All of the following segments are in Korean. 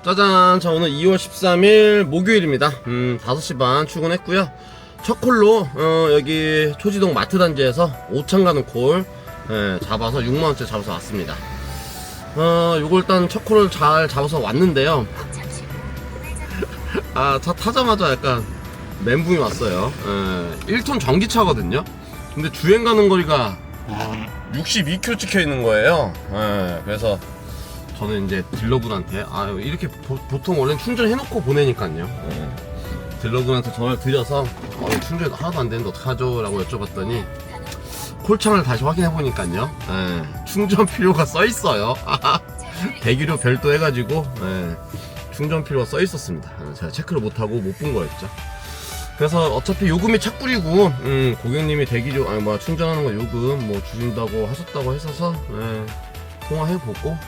짜잔. 자, 오늘 2월 13일 목요일입니다. 5시 반 출근했고요. 첫 콜로 여기 초지동 마트단지에서 오창 가는 콜 잡아서 6만원째 잡아서 왔습니다. 요거 일단 첫 콜을 잘 잡아서 왔는데요. 차 타자마자 약간 멘붕이 왔어요. 1톤 전기차거든요. 근데 주행 가는 거리가 62km 찍혀 있는 거예요. 그래서 저는 이제 딜러분한테 이렇게 보통 원래 충전해놓고 보내니까요. 딜러분한테 전화를 드려서 충전 하나도 안 되는데 어떡하죠? 라고 여쭤봤더니 콜창을 다시 확인해보니까요. 충전 필요가 써있어요. 대기료 별도 해가지고 충전 필요가 써있었습니다. 제가 체크를 못하고 못 본 거였죠. 그래서 어차피 요금이 착불이고 고객님이 대기료 충전하는 거 요금 주신다고 하셨다고 했어서 통화해보고,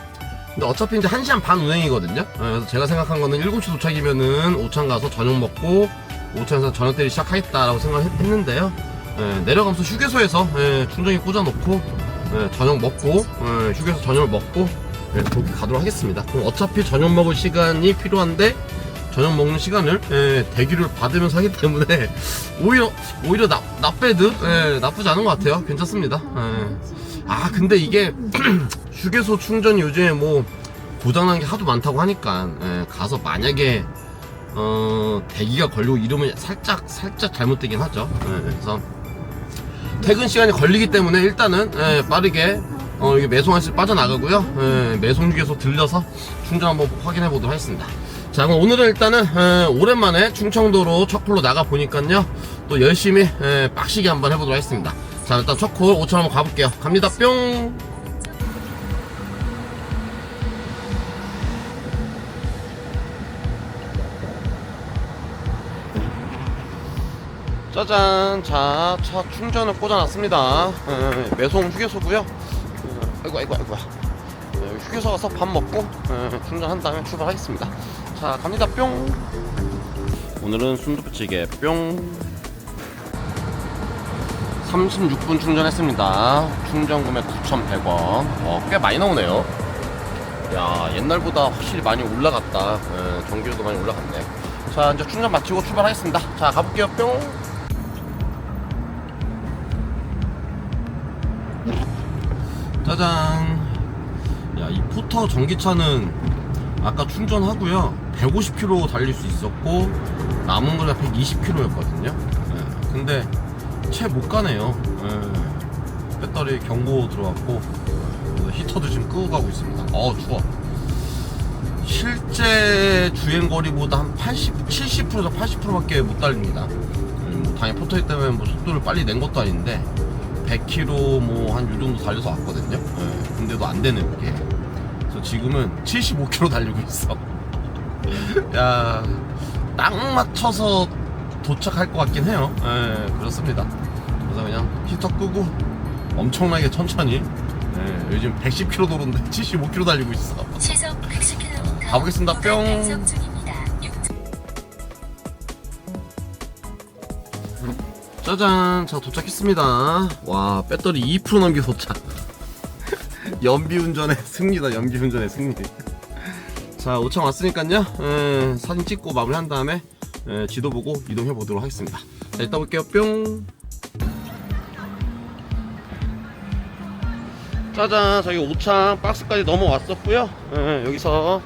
근데 어차피 이제 1시간 반 운행이거든요. 그래서 제가 생각한 거는 7시 도착이면은 오창 가서 저녁 먹고 오창에서 저녁 때리 시작하겠다라고 생각했는데요. 내려가면서 휴게소에서 충전기 꽂아놓고 저녁 먹고 휴게소 저녁을 먹고 그렇게 가도록 하겠습니다. 그럼 어차피 저녁 먹을 시간이 필요한데 저녁 먹는 시간을 대기를 받으면서 하기 때문에 오히려 나빼드 나쁘지 않은 것 같아요. 괜찮습니다. 근데 이게 휴게소 충전이 요즘에 고장난 게 하도 많다고 하니까 가서 만약에 대기가 걸리고 이러면 살짝 잘못되긴 하죠. 그래서 퇴근 시간이 걸리기 때문에 일단은 빠르게 이게 매송한시 빠져나가고요. 매송 휴게소 들려서 충전 한번 확인해 보도록 하겠습니다. 자, 그럼 오늘은 일단은 오랜만에 충청도로 첫 콜로 나가 보니까요, 또 열심히 빡시게 한번 해보도록 하겠습니다. 자, 일단 첫 콜 5천 한번 가볼게요. 갑니다. 뿅. 짜잔. 자, 차 충전을 꽂아놨습니다. 매송 휴게소고요. 아이고. 휴게소 가서 밥 먹고 충전한 다음에 출발하겠습니다. 자, 갑니다. 뿅. 오늘은 순두부찌개 뿅. 36분 충전했습니다. 충전 금액 9,100원. 꽤 많이 나오네요. 야, 옛날보다 확실히 많이 올라갔다. 전기료도 많이 올라갔네. 자, 이제 충전 마치고 출발하겠습니다. 자, 가볼게요. 뿅. 짜잔. 야, 이 포터 전기차는 아까 충전하고요 150km 달릴 수 있었고 남은 거리가 120km였거든요. 근데 채 못 가네요. 배터리 경고 들어왔고 히터도 지금 끄고 가고 있습니다. 추워. 실제 주행거리보다 한 70%에서 80%밖에 못 달립니다. 당연히 포터기 때문에 속도를 빨리 낸 것도 아닌데 100km 한 요 정도 달려서 왔거든요. 근데도 안 되네 그게. 그래서 지금은 75km 달리고 있어. 야, 딱 맞춰서 도착할 것 같긴 해요. 그렇습니다. 그래서 그냥 히터 끄고 엄청나게 천천히 요즘 110km 도로인데 75km 달리고 있어. 가보겠습니다. 뿅. 짜잔. 자, 도착했습니다. 와, 배터리 2% 넘게 도착. 연비운전의 승리다. 연비운전의 승리. 자, 오창 왔으니까요 사진 찍고 마무리한 다음에 지도 보고 이동해 보도록 하겠습니다. 자, 이따 볼게요. 뿅. 짜잔. 저기 오창 박스까지 넘어왔었고요. 여기서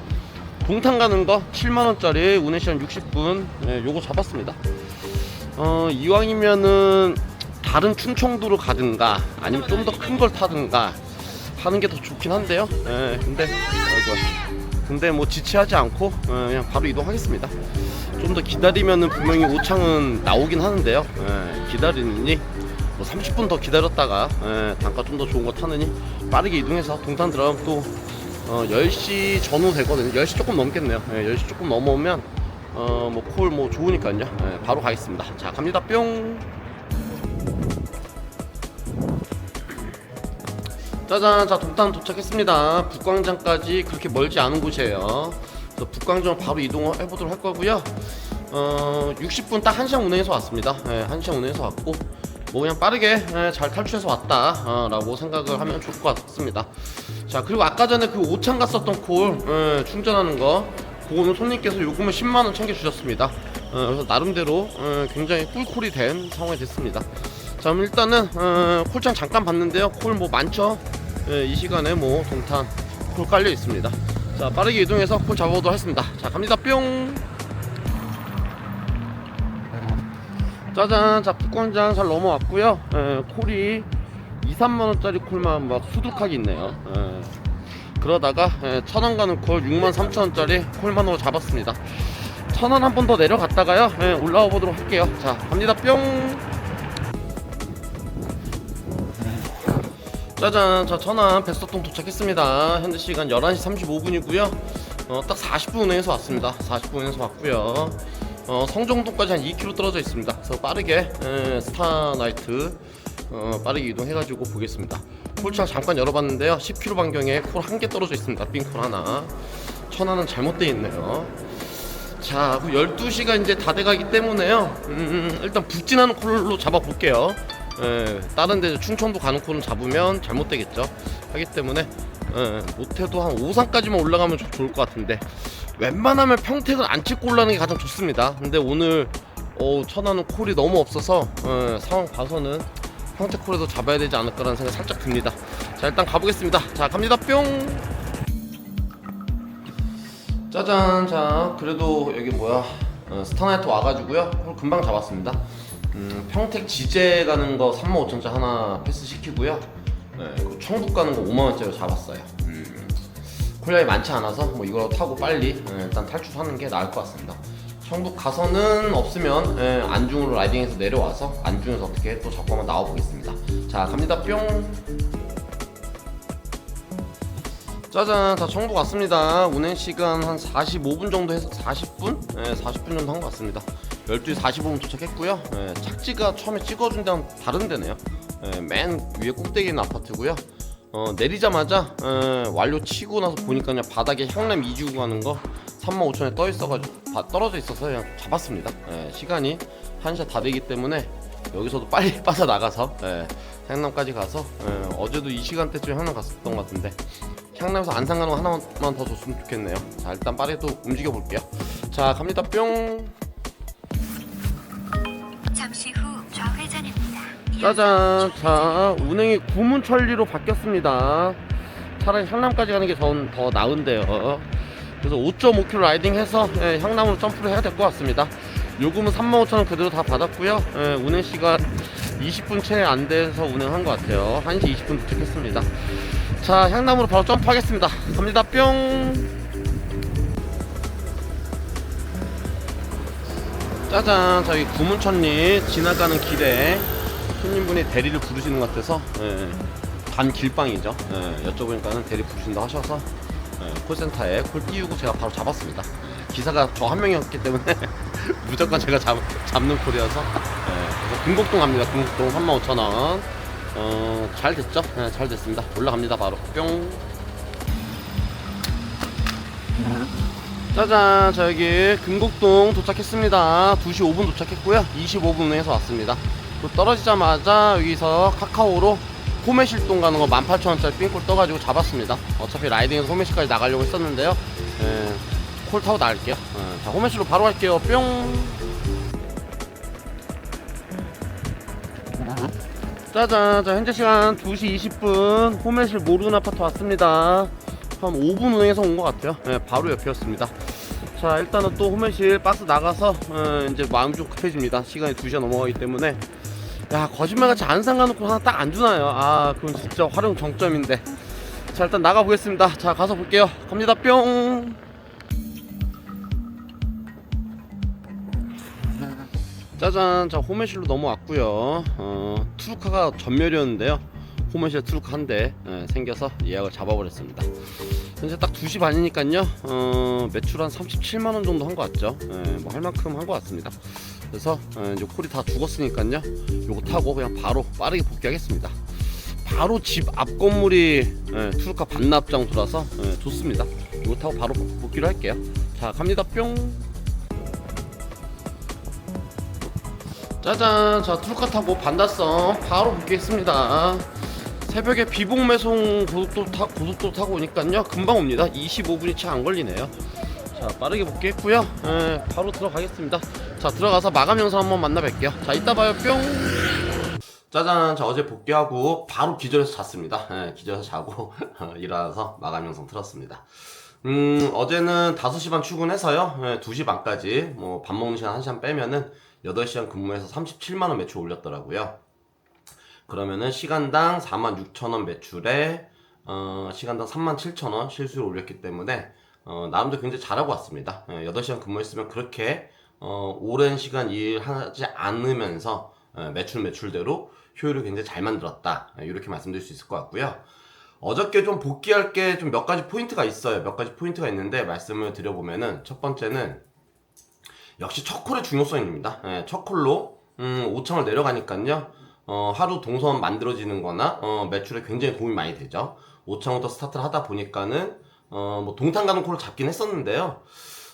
동탄 가는 거 7만원짜리 운행시간 60분 요거 잡았습니다. 이왕이면은 다른 충청도로 가든가 아니면 좀 더 큰 걸 타든가 하는 게 더 좋긴 한데요. 근데 지체하지 않고 그냥 바로 이동하겠습니다. 좀 더 기다리면은 분명히 오창은 나오긴 하는데요. 기다리느니 30분 더 기다렸다가 단가 좀 더 좋은 거 타느니 빠르게 이동해서 동탄 들어가면 또 10시 전후 되거든요. 10시 조금 넘겠네요. 10시 조금 넘어오면 콜 좋으니까요. 바로 가겠습니다. 자, 갑니다. 뿅. 짜잔. 자, 동탄 도착했습니다. 북광장까지 그렇게 멀지 않은 곳이에요. 그래서 북광장으로 바로 이동을 해보도록 할 거고요. 60분 딱 1시간 운행해서 왔습니다. 1시간 운행해서 왔고 뭐 그냥 빠르게 잘 탈출해서 왔다 라고 생각을 하면 좋을 것 같습니다. 자, 그리고 아까 전에 그 오창 갔었던 콜 충전하는 거, 그거는 손님께서 요금을 10만원 챙겨주셨습니다. 그래서 나름대로 굉장히 꿀콜이 된 상황이 됐습니다. 자, 그럼 일단은 콜창 잠깐 봤는데요. 콜 뭐 많죠? 이 시간에 뭐 동탄 콜 깔려 있습니다. 자, 빠르게 이동해서 콜 잡아보도록 하겠습니다. 자, 갑니다. 뿅. 짜잔. 자, 북광장 잘 넘어왔고요. 콜이 2~3만원짜리 콜만 막 수두룩하게 있네요. 그러다가 1,000원 가는 콜 63,000원짜리 콜만으로 잡았습니다. 1,000원 한 번 더 내려갔다가요 올라와 보도록 할게요. 자, 갑니다. 뿅. 짜잔. 자, 천안 백서통 도착했습니다. 현재 시간 11시 35분이고요 딱 40분 운행해서 왔습니다. 40분 운행해서 왔고요 성정동까지 한 2km 떨어져 있습니다. 그래서 빠르게 스타나이트 빠르게 이동해가지고 보겠습니다. 콜창 잠깐 열어봤는데요, 10km 반경에 콜 한 개 떨어져 있습니다. 빈콜 하나. 천안은 잘못되어 있네요. 자, 12시가 이제 다 돼가기 때문에요 일단 북진하는 콜로 잡아볼게요. 다른 데 충청도 가는 콜은 잡으면 잘못되겠죠. 하기 때문에 못해도 한 오산까지만 올라가면 좋을 것 같은데, 웬만하면 평택을 안 찍고 올라가는 게 가장 좋습니다. 근데 오늘 천안은 콜이 너무 없어서 상황 봐서는 평택 콜에도 잡아야 되지 않을까라는 생각이 살짝 듭니다. 자, 일단 가보겠습니다. 자, 갑니다. 뿅. 짜잔. 자, 그래도 여기 뭐야 스타나이트 와가지고요 콜 금방 잡았습니다. 평택 지제 가는 거 35,000원짜리 하나 패스 시키고요 그 청북 가는 거 5만원짜리 잡았어요. 콜량이 많지 않아서 뭐 이거 타고 빨리 일단 탈출하는 게 나을 것 같습니다. 청북 가서는 없으면 안중으로 라이딩해서 내려와서 안중에서 어떻게 또 잡고 한번 나와보겠습니다. 자, 갑니다. 뿅. 짜잔. 자, 청북 왔습니다. 운행시간 한 45분 정도 해서 40분? 40분 정도 한 것 같습니다. 12시 45분 도착했고요 착지가 처음에 찍어준 데는 다른 데네요. 맨 위에 꼭대기 있는 아파트고요 내리자마자 완료 치고 나서 보니까 그냥 바닥에 향남 2주 가는 거 35,000원에 떨어져 있어서 그냥 잡았습니다. 시간이 1시가 다 되기 때문에 여기서도 빨리 빠져나가서 향남까지 가서 어제도 이 시간대쯤에 향남 갔었던 것 같은데 향남에서 안산 가는 거 하나만 더 줬으면 좋겠네요. 자, 일단 빠르게 또 움직여 볼게요. 자, 갑니다. 뿅. 잠시 후 좌회전입니다. 짜잔. 자, 운행이 구문천리로 바뀌었습니다. 차라리 향남까지 가는 게 전 더 나은데요. 그래서 5.5km 라이딩해서 향남으로 점프를 해야 될 것 같습니다. 요금은 35,000원 그대로 다 받았고요 운행시간 20분 채 안 돼서 운행한 것 같아요. 1시 20분 도착했습니다. 자, 향남으로 바로 점프하겠습니다. 갑니다. 뿅. 짜잔. 자, 여기 구문천리 지나가는 길에 손님분이 대리를 부르시는 것 같아서 간 길방이죠. 여쭤보니까는 대리 부르신다 하셔서 콜센터에 콜 띄우고 제가 바로 잡았습니다. 기사가 저 한 명이었기 때문에 무조건 제가 잡는 콜이어서 그래서 금곡동 갑니다. 금곡동 35,000원. 잘 됐죠? 잘 됐습니다. 올라갑니다. 바로 뿅. 짜잔. 자, 여기 금곡동 도착했습니다. 2시 5분 도착했고요 25분 운행해서 왔습니다. 또 떨어지자마자 여기서 카카오로 호매실동 가는 거 18,000원짜리 삥콜 떠가지고 잡았습니다. 어차피 라이딩에서 호매실까지 나가려고 했었는데요 콜 타고 나갈게요. 자, 호매실로 바로 갈게요. 뿅. 짜잔. 자, 현재 시간 2시 20분 호매실 모르는 아파트 왔습니다. 한 5분 운행해서 온 것 같아요. 바로 옆이었습니다. 자, 일단은 또 호매실 박스 나가서 이제 마음이 좀 급해집니다. 시간이 2시가 넘어가기 때문에. 야, 거짓말같이 안산 가놓고 하나 딱 안 주나요? 아, 그건 진짜 활용 정점인데. 자, 일단 나가 보겠습니다. 자, 가서 볼게요. 갑니다. 뿅. 짜잔. 자, 호매실로 넘어왔고요 투루카가 전멸이었는데요 호매실 투루카 한 대 생겨서 예약을 잡아버렸습니다. 현재 딱 2시 반이니까요 매출 한 37만원 정도 한 것 같죠. 뭐 할 만큼 한 것 같습니다. 그래서 이제 콜이 다 죽었으니까요 요거 타고 그냥 바로 빠르게 복귀하겠습니다. 바로 집 앞 건물이 투루카 반납장 돌아서 좋습니다. 요거 타고 바로 복귀를 할게요. 자, 갑니다. 뿅. 짜잔, 자 트루카 타고 반다성 바로 복귀했습니다. 새벽에 비봉매송 고속도로 타고 오니까요 금방 옵니다. 25분이 채 안 걸리네요. 자 빠르게 복귀했고요. 바로 들어가겠습니다. 자 들어가서 마감 영상 한번 만나 뵐게요. 자 이따 봐요. 뿅. 짜잔, 자 어제 복귀하고 바로 기절해서 잤습니다. 기절해서 자고 일어나서 마감 영상 틀었습니다. 어제는 5시 반 출근해서요 2시 반까지 뭐 밥 먹는 시간 1시간 빼면은 8시간 근무해서 37만원 매출 올렸더라고요. 그러면은 시간당 46,000원 매출에 시간당 37,000원 실수를 올렸기 때문에 나름대로 굉장히 잘하고 왔습니다. 8시간 근무했으면 그렇게 오랜 시간 일하지 않으면서 매출대로 효율을 굉장히 잘 만들었다, 이렇게 말씀드릴 수 있을 것 같고요. 어저께 좀 복귀할 게 좀 몇 가지 포인트가 있어요. 몇 가지 포인트가 있는데 말씀을 드려보면은, 첫 번째는 역시 첫 콜의 중요성입니다. 첫 콜로 5창을 내려가니까요 하루 동선 만들어지는 거나 매출에 굉장히 도움이 많이 되죠. 5창부터 스타트를 하다 보니까는 뭐 동탄 가는 콜을 잡긴 했었는데요,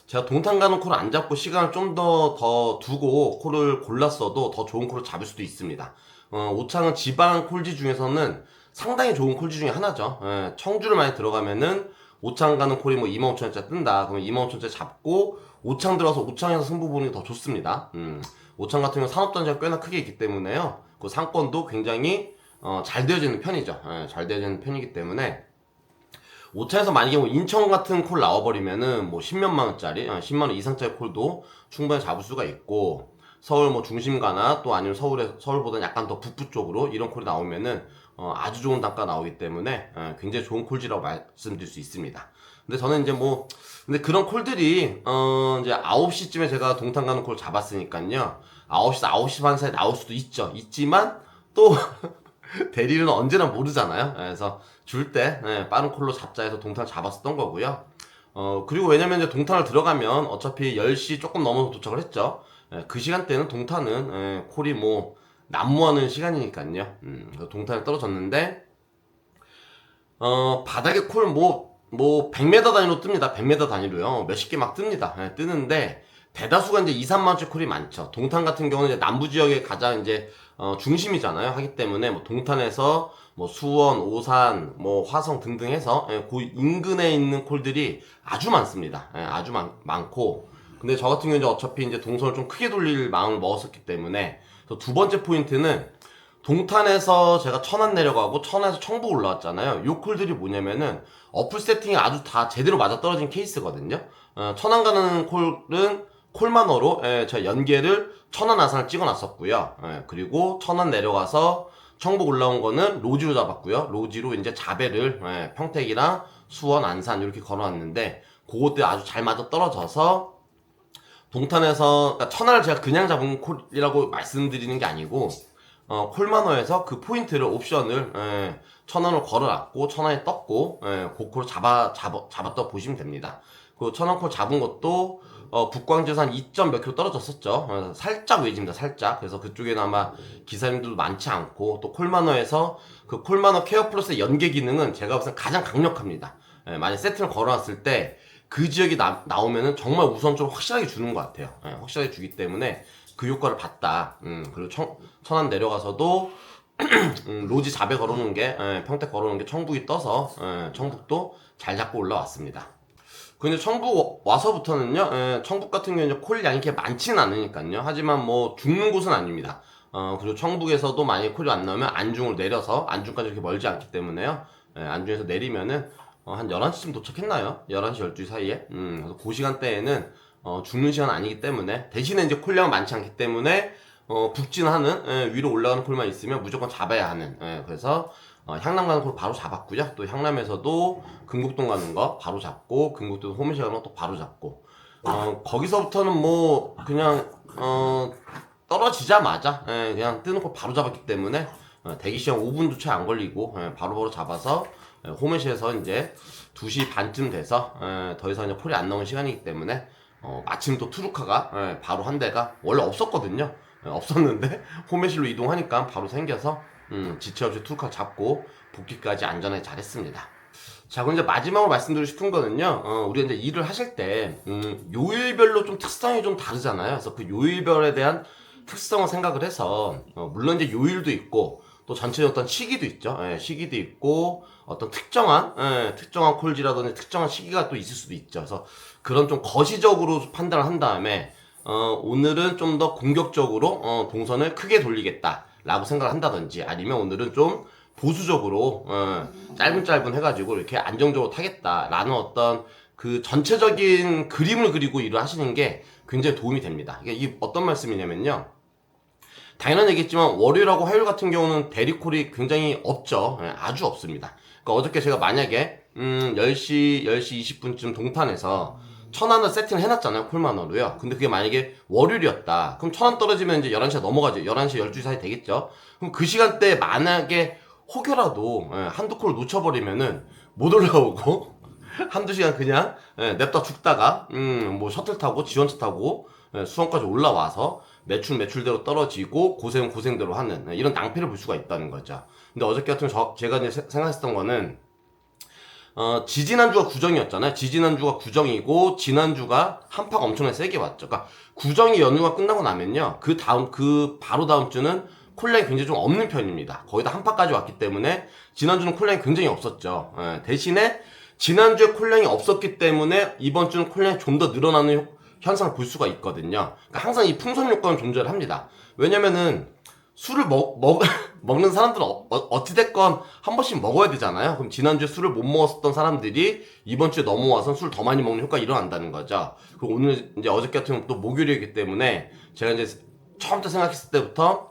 제가 동탄 가는 콜을 안 잡고 시간을 좀 더 두고 콜을 골랐어도 더 좋은 콜을 잡을 수도 있습니다. 5창은 지방 콜지 중에서는 상당히 좋은 콜지 중에 하나죠. 청주를 많이 들어가면은 5창 가는 콜이 뭐 25,000원짜리 뜬다 그러면 25,000원짜리 잡고 5창 들어가서 5창에서 승부 보는 게 더 좋습니다. 5창 같은 경우는 산업단지가 꽤나 크게 있기 때문에요 그 상권도 굉장히 잘 되어지는 편이죠. 잘 되어지는 편이기 때문에 5차에서 만약에 뭐 인천 같은 콜 나와버리면은 뭐 10몇만원짜리 10만원 이상짜리 콜도 충분히 잡을 수가 있고, 서울 뭐 중심가나 또 아니면 서울보다는 약간 더 북부 쪽으로 이런 콜이 나오면은 아주 좋은 단가 나오기 때문에 굉장히 좋은 콜지라고 말씀드릴 수 있습니다. 근데 저는 이제 근데 그런 콜들이 이제 9시쯤에 제가 동탄 가는 콜 잡았으니까요 9시에서 9시 반 사이에 나올 수도 있지만 또 대리는 언제나 모르잖아요. 그래서 줄 때 빠른 콜로 잡자 해서 동탄을 잡았었던 거고요. 그리고 왜냐면 이제 동탄을 들어가면 어차피 10시 조금 넘어서 도착을 했죠. 그 시간대는 동탄은 콜이 뭐 난무하는 시간이니까요. 그래서 동탄에 떨어졌는데 바닥에 콜 뭐 100m 단위로 뜹니다. 100m 단위로요. 몇십 개 막 뜹니다. 뜨는데 대다수가 이제 2, 3만원짜리 콜이 많죠. 동탄 같은 경우는 이제 남부 지역에 가장 이제 중심이잖아요. 하기 때문에 뭐 동탄에서 뭐 수원, 오산, 뭐 화성 등등 해서 그 인근에 있는 콜들이 아주 많습니다. 아주 많고, 근데 저 같은 경우는 어차피 이제 동선을 좀 크게 돌릴 마음을 먹었었기 때문에, 그래서 두 번째 포인트는 동탄에서 제가 천안 내려가고 천안에서 청부 올라왔잖아요. 요 콜들이 뭐냐면은 어플 세팅이 아주 다 제대로 맞아떨어진 케이스거든요. 천안 가는 콜은 콜만어로 제가 연계를 천안 아산을 찍어놨었고요. 그리고 천안 내려가서 청북 올라온 거는 로지로 잡았고요. 로지로 이제 자배를 평택이랑 수원, 안산 이렇게 걸어놨는데 그것들 아주 잘 맞아 떨어져서 동탄에서, 그러니까 천안을 제가 그냥 잡은 콜이라고 말씀드리는 게 아니고 콜만어에서 그 포인트를 옵션을 천안을 걸어놨고 천안에 떴고 그 콜을 잡았다고 보시면 됩니다. 그 천안 콜 잡은 것도 북광주에서 한 2. 몇 킬로 떨어졌었죠. 살짝 외집니다. 살짝. 그래서 그쪽에는 아마 기사님들도 많지 않고, 또 콜만어에서 그 콜만어 케어 플러스의 연계 기능은 제가 봤을 때 가장 강력합니다. 만약 세트를 걸어놨을 때 그 지역이 나오면은 정말 우선적으로 확실하게 주는 것 같아요. 확실하게 주기 때문에 그 효과를 봤다. 그리고 천안 내려가서도 로지 자배 걸어놓은 게 평택 걸어놓은 게 청북이 떠서 청북도 잘 잡고 올라왔습니다. 근데 청북 와서부터는요, 청북 같은 경우는 콜 양이 이렇게 많지는 않으니까요. 하지만 뭐 죽는 곳은 아닙니다. 그리고 청북에서도 만약에 콜이 안 나오면 안중으로 내려서, 안중까지 이렇게 멀지 않기 때문에요. 안중에서 내리면은 한 11시쯤 도착했나요? 11시, 12시 사이에. 그래서 그 시간대에는 죽는 시간 아니기 때문에, 대신에 이제 콜량은 많지 않기 때문에 북진하는 위로 올라가는 콜만 있으면 무조건 잡아야 하는. 그래서 향남 가는 콜 바로 잡았고요. 또 향남에서도 금곡동 가는 거 바로 잡고, 금곡동 호미시 가는 거 또 바로 잡고, 거기서부터는 뭐 그냥 떨어지자마자 그냥 뜨는 콜 바로 잡았기 때문에 대기 시간 5분도 채 안 걸리고 바로바로 잡아서 호미시에서 이제 2시 반쯤 돼서 더 이상 이제 콜이 안 나오는 시간이기 때문에 마침 또 투루카가 바로 한 대가 원래 없었거든요. 없었는데 호메실로 이동하니까 바로 생겨서 지체 없이 투루카 잡고 복귀까지 안전하게 잘했습니다. 자, 그럼 이제 마지막으로 말씀드리고 싶은 거는요, 우리가 이제 일을 하실 때 요일별로 좀 특성이 좀 다르잖아요. 그래서 그 요일별에 대한 특성을 생각을 해서 물론 이제 요일도 있고 또 전체 어떤 시기도 있죠. 예, 시기도 있고 어떤 특정한 콜지라든지 특정한 시기가 또 있을 수도 있죠. 그래서 그런 좀 거시적으로 판단을 한 다음에 오늘은 좀 더 공격적으로 동선을 크게 돌리겠다라고 생각을 한다든지 아니면 오늘은 좀 보수적으로 짧은 해가지고 이렇게 안정적으로 타겠다라는 어떤 그 전체적인 그림을 그리고 일을 하시는 게 굉장히 도움이 됩니다. 이게 어떤 말씀이냐면요. 당연한 얘기겠지만 월요일하고 화요일 같은 경우는 대리콜이 굉장히 없죠. 아주 없습니다. 그러니까 어저께 제가 만약에 10시 20분쯤 동탄에서 1,000원을 세팅을 해놨잖아요. 콜만으로요. 근데 그게 만약에 월요일이었다. 그럼 1,000원 떨어지면 이제 11시가 넘어가죠. 11시, 12시 사이 되겠죠. 그럼 그 시간대에 만약에 혹여라도 한두 콜을 놓쳐버리면은 못 올라오고 한두 시간 그냥 냅다 죽다가 뭐 셔틀 타고 지원차 타고 수원까지 올라와서 매출대로 떨어지고 고생대로 하는 이런 낭패를 볼 수가 있다는 거죠. 근데 어저께 같은 제가 이제 생각했던 거는 지지난주가 구정이었잖아요. 지지난주가 구정이고 지난주가 한파가 엄청나게 세게 왔죠. 그러니까 구정이 연휴가 끝나고 나면요. 그 바로 다음 주는 콜량이 굉장히 좀 없는 편입니다. 거기다 한파까지 왔기 때문에 지난주는 콜량이 굉장히 없었죠. 대신에 지난주에 콜량이 없었기 때문에 이번 주는 콜량이 좀 더 늘어나는 현상을 볼 수가 있거든요. 그러니까 항상 이 풍선 요건은 존재를 합니다. 왜냐면은 술을 먹는 사람들은 어찌됐건 한 번씩 먹어야 되잖아요. 그럼 지난주에 술을 못 먹었던 사람들이 이번 주에 넘어와서 술 더 많이 먹는 효과가 일어난다는 거죠. 그리고 오늘 이제 어저께 같은 경우는 또 목요일이기 때문에 제가 이제 처음부터 생각했을 때부터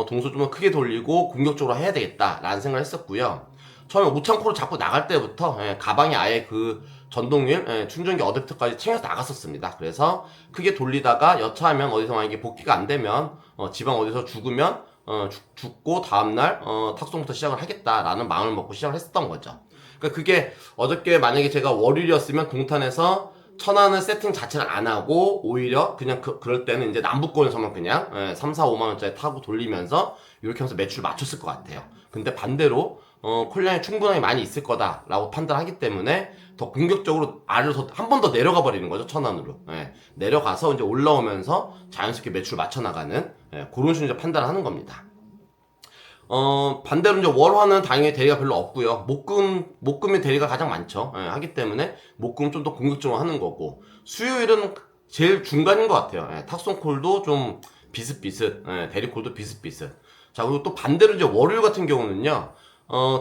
동서 좀 더 크게 돌리고 공격적으로 해야 되겠다라는 생각을 했었고요. 처음에 오창코로 자꾸 나갈 때부터 가방에 아예 그 전동휠, 충전기 어댑터까지 챙겨서 나갔었습니다. 그래서 크게 돌리다가 여차하면 어디서 만약에 복귀가 안 되면 지방 어디서 죽으면 죽고 다음날 탁송부터 시작을 하겠다라는 마음을 먹고 시작을 했었던 거죠. 그러니까 그게 어저께 만약에 제가 월요일이었으면 동탄에서 1,000원을 세팅 자체를 안 하고 오히려 그냥 그럴 때는 이제 남부권에서만 그냥 3, 4, 5만원짜리 타고 돌리면서 이렇게 하면서 매출 맞췄을 것 같아요. 근데 반대로 콜량이 충분하게 많이 있을 거다라고 판단하기 때문에 더 공격적으로 아래로 한 번 더 내려가 버리는 거죠. 1,000원으로. 내려가서 이제 올라오면서 자연스럽게 매출 맞춰나가는 그런 식으로 이제 판단을 하는 겁니다. 반대로 이제 월화는 당연히 대리가 별로 없고요. 목금이 대리가 가장 많죠. 하기 때문에 목금 좀 더 공격적으로 하는 거고 수요일은 제일 중간인 것 같아요. 탁송콜도 좀 비슷비슷, 대리콜도 비슷비슷. 자, 그리고 또 반대로 이제 월요일 같은 경우는요.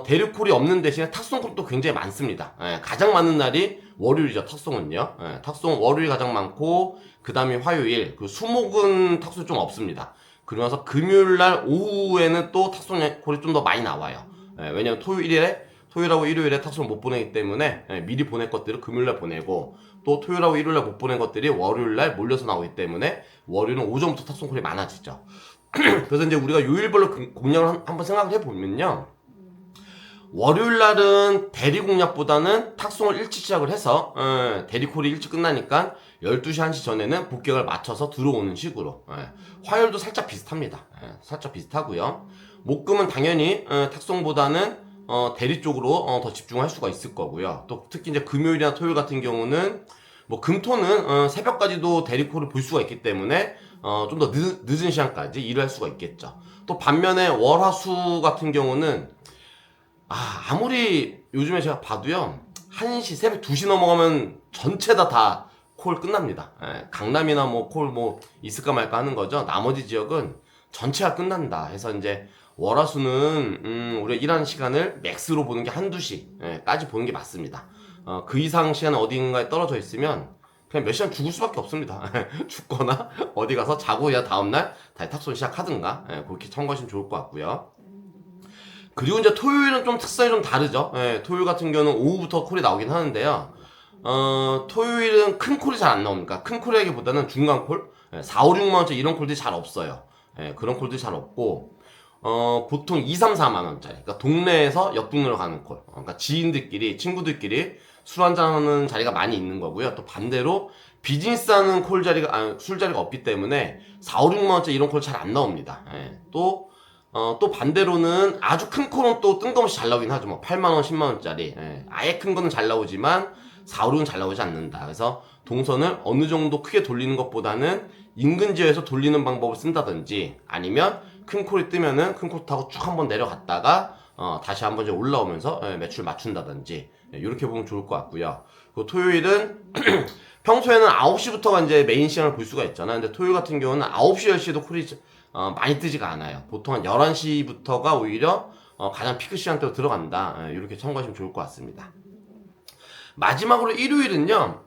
대리콜이 없는 대신에 탁송콜도 굉장히 많습니다. 가장 많은 날이 월요일이죠. 탁송은요. 탁송 월요일 가장 많고 그 다음에 화요일, 그 수목은 탁송이 좀 없습니다. 그러면서 금요일날 오후에는 또 탁송콜이 좀 더 많이 나와요. 왜냐면 토요일하고 일요일에 탁송을 못 보내기 때문에 미리 보낼 것들을 금요일날 보내고 또 토요일하고 일요일날 못 보낸 것들이 월요일날 몰려서 나오기 때문에 월요일은 오전부터 탁송콜이 많아지죠. 그래서 이제 우리가 요일별로 공략을 한번 생각을 해보면요. 월요일날은 대리 공략보다는 탁송을 일찍 시작을 해서 대리콜이 일찍 끝나니까 12시 1시 전에는 복격을 맞춰서 들어오는 식으로. 화요일도 살짝 비슷합니다. 살짝 비슷하고요. 목금은 당연히 탁송보다는 대리 쪽으로 더 집중할 수가 있을 거고요. 또 특히 이제 금요일이나 토요일 같은 경우는 뭐 금토는 새벽까지도 대리콜을 볼 수가 있기 때문에 좀 더 늦은 시간까지 일을 할 수가 있겠죠. 또 반면에 월화수 같은 경우는 아무리 요즘에 제가 봐도요 1시 새벽 2시 넘어가면 전체 다 콜 끝납니다. 강남이나 뭐 콜 뭐 있을까 말까 하는 거죠. 나머지 지역은 전체가 끝난다 해서 이제 월화수는 우리가 일하는 시간을 맥스로 보는 게 1~2시까지 보는 게 맞습니다. 그 이상 시간 어딘가에 떨어져 있으면 그냥 몇 시간 죽을 수밖에 없습니다. 죽거나 어디 가서 자고 야 다음날 다시 탁송 시작하든가 그렇게 참고하시면 좋을 것 같고요. 그리고 이제 토요일은 좀 특성이 좀 다르죠. 토요일 같은 경우는 오후부터 콜이 나오긴 하는데요. 토요일은 큰 콜이 잘 안 나옵니까? 큰 콜이라기보다는 중간 콜, 4, 5, 6만원짜리 이런 콜들이 잘 없어요. 그런 콜들이 잘 없고, 보통 2, 3, 4만원짜리. 그러니까 동네에서 옆 동네로 가는 콜. 그러니까 지인들끼리, 친구들끼리 술 한잔하는 자리가 많이 있는 거고요. 또 반대로 비즈니스 하는 술 자리가 없기 때문에 4, 5, 6만원짜리 이런 콜 잘 안 나옵니다. 또 반대로는 아주 큰 콜은 또 뜬금없이 잘 나오긴 하죠. 뭐 8만원, 10만원짜리. 아예 큰 거는 잘 나오지만 4, 5는 잘 나오지 않는다. 그래서 동선을 어느 정도 크게 돌리는 것보다는 인근 지역에서 돌리는 방법을 쓴다든지, 아니면 큰 콜이 뜨면은 큰 콜 타고 쭉 한번 내려갔다가 다시 한번 이제 올라오면서 매출 맞춘다든지, 이렇게 보면 좋을 것 같고요. 그 토요일은 평소에는 9시부터가 이제 메인 시간을 볼 수가 있잖아요. 근데 토요일 같은 경우는 9시, 10시에도 콜이 많이 뜨지가 않아요. 보통 한 11시부터가 오히려 가장 피크 시간대로 들어간다. 이렇게 참고하시면 좋을 것 같습니다. 마지막으로 일요일은요,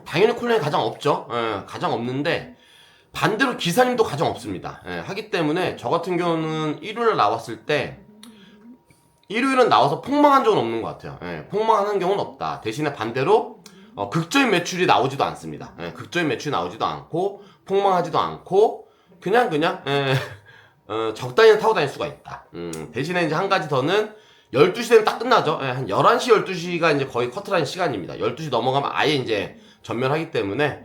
당연히 콜량이 가장 없죠. 가장 없는데, 반대로 기사님도 가장 없습니다. 하기 때문에 저 같은 경우는 일요일에 나왔을 때, 일요일은 나와서 폭망한 적은 없는 것 같아요. 폭망한 경우는 없다. 대신에 반대로 극적인 매출이 나오지도 않습니다. 극적인 매출이 나오지도 않고 폭망하지도 않고 그냥 적당히 타고 다닐 수가 있다. 대신에 이제 한 가지 더는 12시 되면 딱 끝나죠. 한 11시, 12시가 이제 거의 커트라인 시간입니다. 12시 넘어가면 아예 이제 전멸하기 때문에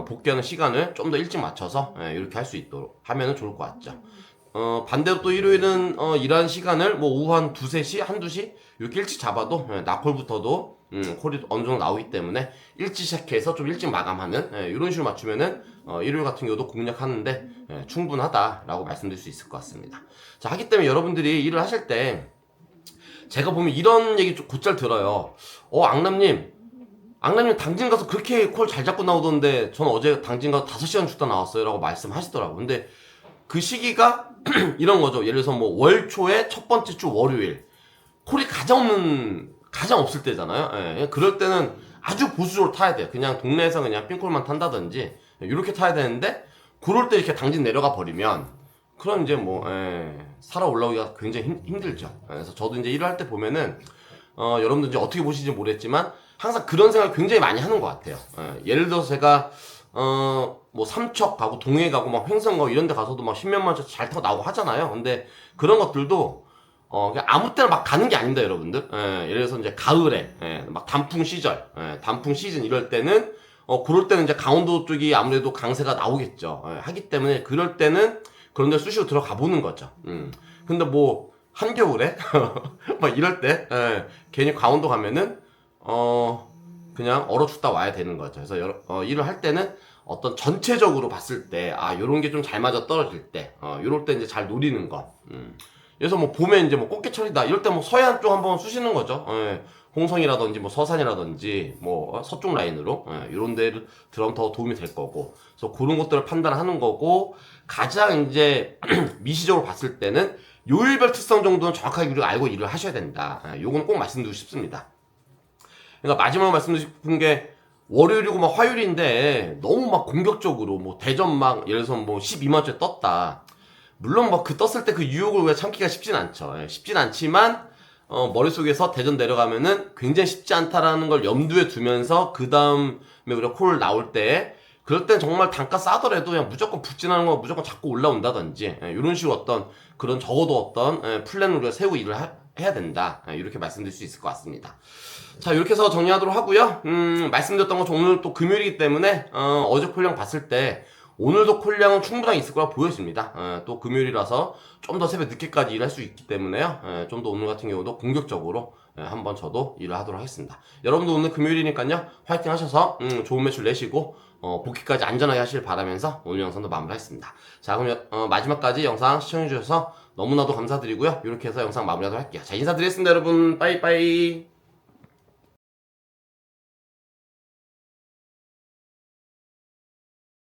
복귀하는 시간을 좀 더 일찍 맞춰서 이렇게 할 수 있도록 하면은 좋을 것 같죠. 반대로 또 일요일은 일하는 시간을 뭐 오후 한 2, 3시, 1, 2시 이렇게 일찍 잡아도 나콜부터도 콜이 어느 정도 나오기 때문에 일찍 시작해서 좀 일찍 마감하는 이런 식으로 맞추면은 일요일 같은 경우도 공략하는데 충분하다라고 말씀드릴 수 있을 것 같습니다. 자, 하기 때문에 여러분들이 일을 하실 때 제가 보면 이런 얘기 좀 곧잘 들어요. 앙남님 당진 가서 그렇게 콜 잘 잡고 나오던데 전 어제 당진 가서 5시간 죽다 나왔어요 라고 말씀하시더라고요. 근데 그 시기가 이런 거죠. 예를 들어서 뭐 월 초에 첫 번째 주 월요일 콜이 가장 없을 때잖아요. 그럴 때는 아주 보수적으로 타야 돼요. 그냥 동네에서 그냥 삥콜만 탄다든지 이렇게 타야 되는데, 그럴 때 이렇게 당진 내려가 버리면 그럼 이제 뭐 살아 올라오기가 굉장히 힘들죠. 그래서 저도 이제 일을 할 때 보면은 여러분들 이제 어떻게 보시는지 모르겠지만 항상 그런 생각을 굉장히 많이 하는 것 같아요. 예를 들어서 제가 뭐 삼척 가고 동해 가고 막 횡성 가고 이런 데 가서도 막 10몇만 원 잘 타고 나오고 하잖아요. 근데 그런 것들도 그냥 아무 때나 막 가는 게 아닙니다, 여러분들. 예를 들어서 이제 가을에 막 단풍 시절, 단풍 시즌 이럴 때는 그럴 때는 이제 강원도 쪽이 아무래도 강세가 나오겠죠. 하기 때문에 그럴 때는 그런 데 수시로 들어가 보는 거죠. 근데 뭐 한겨울에 막 이럴 때 괜히 강원도 가면은 그냥 얼어 죽다 와야 되는 거죠. 그래서 일을 할 때는 어떤 전체적으로 봤을 때 요런 게 좀 잘 맞아 떨어질 때 요럴 때 이제 잘 노리는 거. 그래서 뭐 봄에 이제 뭐 꽃게철이다 이럴 때 뭐 서해안 쪽 한번 쑤시는 거죠. 홍성이라든지 뭐 서산이라든지 뭐 서쪽 라인으로 이런 데를 들어가면 더 도움이 될 거고, 그래서 그런 것들을 판단하는 거고, 가장 이제 미시적으로 봤을 때는 요일별 특성 정도는 정확하게 우리가 알고 일을 하셔야 된다. 요거는 꼭 말씀드리고 싶습니다. 그러니까 마지막으로 말씀드리고 싶은 게, 월요일이고 막 화요일인데 너무 막 공격적으로 뭐 대전 막 예를 들어서 뭐 12만원짜리 떴다. 물론 막 그 떴을 때 그 유혹을 우리가 참기가 쉽진 않죠. 쉽진 않지만 머릿속에서 대전 내려가면은 굉장히 쉽지 않다라는 걸 염두에 두면서 그 다음에 우리가 콜 나올 때, 그럴 땐 정말 단가 싸더라도 그냥 무조건 북진하는 거 무조건 잡고 올라온다든지 이런 식으로 어떤 그런 적어도 어떤 플랜을 우리가 세우고 일을 해야 된다. 이렇게 말씀드릴 수 있을 것 같습니다. 자, 이렇게 해서 정리하도록 하고요. 말씀드렸던 것처럼 오늘 또 금요일이기 때문에 어제 콜량 봤을 때 오늘도 콜량은 충분하게 있을 거라 보여집니다. 또 금요일이라서 좀 더 새벽 늦게까지 일할 수 있기 때문에요. 좀 더 오늘 같은 경우도 공격적으로 한번 저도 일을 하도록 하겠습니다. 여러분도 오늘 금요일이니까요, 화이팅 하셔서 좋은 매출 내시고 복귀까지 안전하게 하시길 바라면서 오늘 영상도 마무리하겠습니다. 자, 그럼 마지막까지 영상 시청해주셔서 너무나도 감사드리고요. 이렇게 해서 영상 마무리하도록 할게요. 자, 인사드리겠습니다, 여러분. 빠이빠이.